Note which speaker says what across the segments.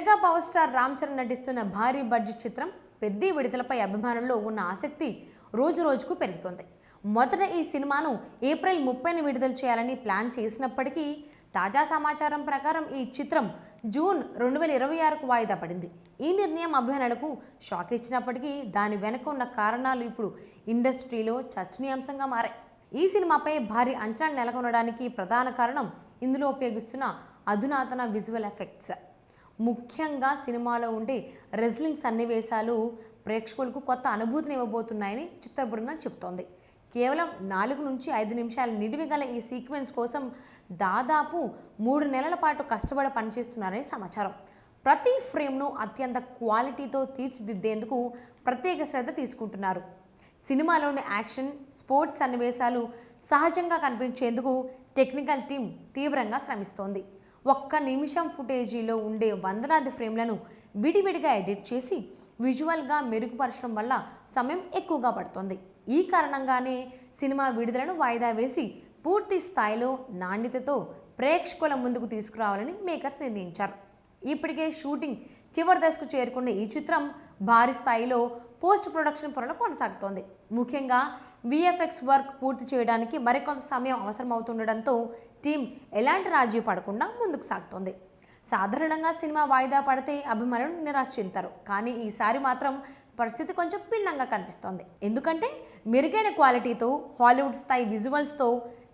Speaker 1: Mega power star Ram Charan నటిస్తున్న భారీ budget చిత్రం పెద్ది విడుదలపై అభిమానుల్లో ఉన్న ఆసక్తి రోజు రోజుకు పెరుగుతోంది. మొదట ఈ సినిమాను ఏప్రిల్ 30న విడుదల చేయాలని ప్లాన్ చేసినప్పటికీ తాజా సమాచారం ప్రకారం ఈ చిత్రం జూన్ 2026కు వాయిదా పడింది. ఈ నిర్ణయం అభిమానులకు షాక్ ఇచ్చినప్పటికీ దాని వెనుక ఉన్న కారణాలు ఇప్పుడు ఇండస్ట్రీలో చర్చనీయాంశంగా మారాయి. ఈ సినిమాపై భారీ అంచనాలు నెలకొనడానికి ప్రధాన కారణం ఇందులో ఉపయోగిస్తున్న అధునాతన విజువల్ ఎఫెక్ట్స్. ముఖ్యంగా సినిమాలో ఉండే రెజ్లింగ్ సన్నివేశాలు ప్రేక్షకులకు కొత్త అనుభూతిని ఇవ్వబోతున్నాయని చిత్ర బృందం చెబుతోంది. కేవలం 4 నుంచి 5 నిమిషాల నిడివి గల ఈ సీక్వెన్స్ కోసం దాదాపు 3 నెలల పాటు కష్టపడి పనిచేస్తున్నారని సమాచారం. ప్రతి ఫ్రేమ్ను అత్యంత క్వాలిటీతో తీర్చిదిద్దేందుకు ప్రత్యేక శ్రద్ధ తీసుకుంటున్నారు. సినిమాలోని యాక్షన్, స్పోర్ట్స్ సన్నివేశాలు సహజంగా కనిపించేందుకు టెక్నికల్ టీం తీవ్రంగా శ్రమిస్తోంది. ఒక్క నిమిషం ఫుటేజీలో ఉండే వందలాది ఫ్రేమ్లను విడివిడిగా ఎడిట్ చేసి విజువల్గా మెరుగుపరచడం వల్ల సమయం ఎక్కువగా పడుతోంది. ఈ కారణంగానే సినిమా విడుదలను వాయిదా వేసి పూర్తి స్థాయిలో నాణ్యతతో ప్రేక్షకుల ముందుకు తీసుకురావాలని మేకర్స్ నిర్ణయించారు. ఇప్పటికే షూటింగ్ చివరి దశకు చేరుకున్న ఈ చిత్రం భారీ స్థాయిలో పోస్ట్ ప్రొడక్షన్ పనులు కొనసాగుతోంది. ముఖ్యంగా విఎఫ్ఎక్స్ వర్క్ పూర్తి చేయడానికి మరికొంత సమయం అవసరమవుతుండడంతో టీం ఎలాంటి రాజీ పడకుండా ముందుకు సాగుతోంది. సాధారణంగా సినిమా వాయిదా పడితే అభిమానులు నిరాశ చెందుతారు. కానీ ఈసారి మాత్రం పరిస్థితి కొంచెం భిన్నంగా కనిపిస్తోంది. ఎందుకంటే మెరుగైన క్వాలిటీతో హాలీవుడ్ స్థాయి విజువల్స్తో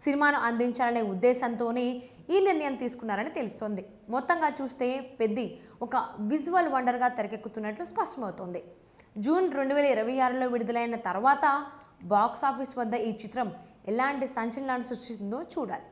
Speaker 1: సినిమాను అందించాలనే ఉద్దేశంతోనే ఈ నిర్ణయం తీసుకున్నారని తెలుస్తోంది. మొత్తంగా చూస్తే పెద్ది ఒక విజువల్ వండర్గా తెరకెక్కుతున్నట్లు స్పష్టమవుతోంది. జూన్ 2026లో విడుదలైన తర్వాత బాక్స్ ఆఫీస్ వద్ద ఈ చిత్రం ఎలాంటి సంచలనాన్ని సృష్టిస్తుందో చూడాలి.